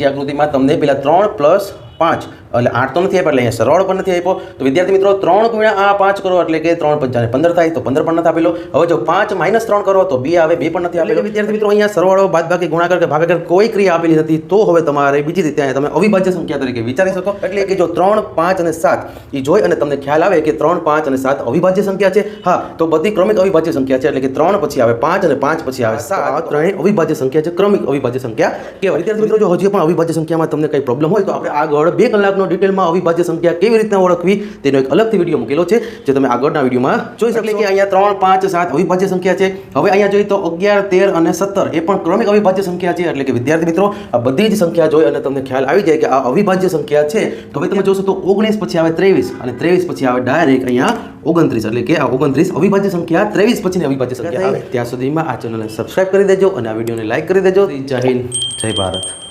બીજી આકૃતિમાં તમને પેલા 3 + 5 એટલે 8 તો નથી આપ્યા, એટલે અહીંયા સરળ પણ નથી આપ્યો. તો વિદ્યાર્થી મિત્રો 3 × 5 કરો એટલે કે 3 × 5 = 15 થાય, તો 15 પણ નથી આપેલો. હવે જો 5 - 3 કરો તો 2 આવે, 2 પણ નથી આપેલો. વિદ્યાર્થી મિત્રો અહીંયા સરવાળો, બાદબાકી, ગુણાકાર કે ભાગાકાર કોઈ ક્રિયા આપેલી નથી. તો હવે તમારે બીજી રીતે અહીંયા તમે અવિભાજ્ય સંખ્યા તરીકે વિચારી શકો. એટલે કે જો 3, 5 અને 7 એ જોઈ અને તમને ખ્યાલ આવે કે 3, 5 અને 7 અવિભાજ્ય સંખ્યા છે. હા, તો બધી ક્રમિક અવિભાજ્ય સંખ્યા છે. એટલે કે 3 પછી આવે 5 અને 5 પછી આવે 7. આ ત્રણેય અવિભાજ્ય સંખ્યા છે, ક્રમિક અવિભાજ્ય સંખ્યા કહેવાય. વિદ્યાર્થી મિત્રો જો હજી પણ અવિભાજ્ય સંખ્યામાં તમને કંઈ પ્રોબ્લેમ હોય તો આપણે આગળ 2 કલાકનો ડિટેલમાં અવિભાજ્ય સંખ્યા કેવી રીતના ઓળખવી તેનો એક અલગથી વિડીયો મૂકેલો છે, જે તમે આગળના વિડીયોમાં જોઈ શકો. કે અહીંયા 3, 5, 7 અવિભાજ્ય સંખ્યા છે. હવે અહીંયા જોઈએ તો 11, 13 અને 17 એ પણ ક્રમિક અવિભાજ્ય સંખ્યા છે. એટલે કે વિદ્યાર્થી મિત્રો આ બધી જ સંખ્યા જોઈ અને તમને ખ્યાલ આવી જાય કે આ અવિભાજ્ય સંખ્યા છે. તો હવે તમે જોશો તો 19 પછી આવે 23 અને 23 પછી આવે ડાયરેક્ટ અહીંયા 29. એટલે કે આ 29 અવિભાજ્ય સંખ્યા, 23 પછીની અવિભાજ્ય સંખ્યા આવે. ત્યાં સુધીમાં આ ચેનલને સબસ્ક્રાઇબ કરી દેજો અને આ વિડીયોને લાઈક કરી દેજો. જય હિન્દ, જય ભારત.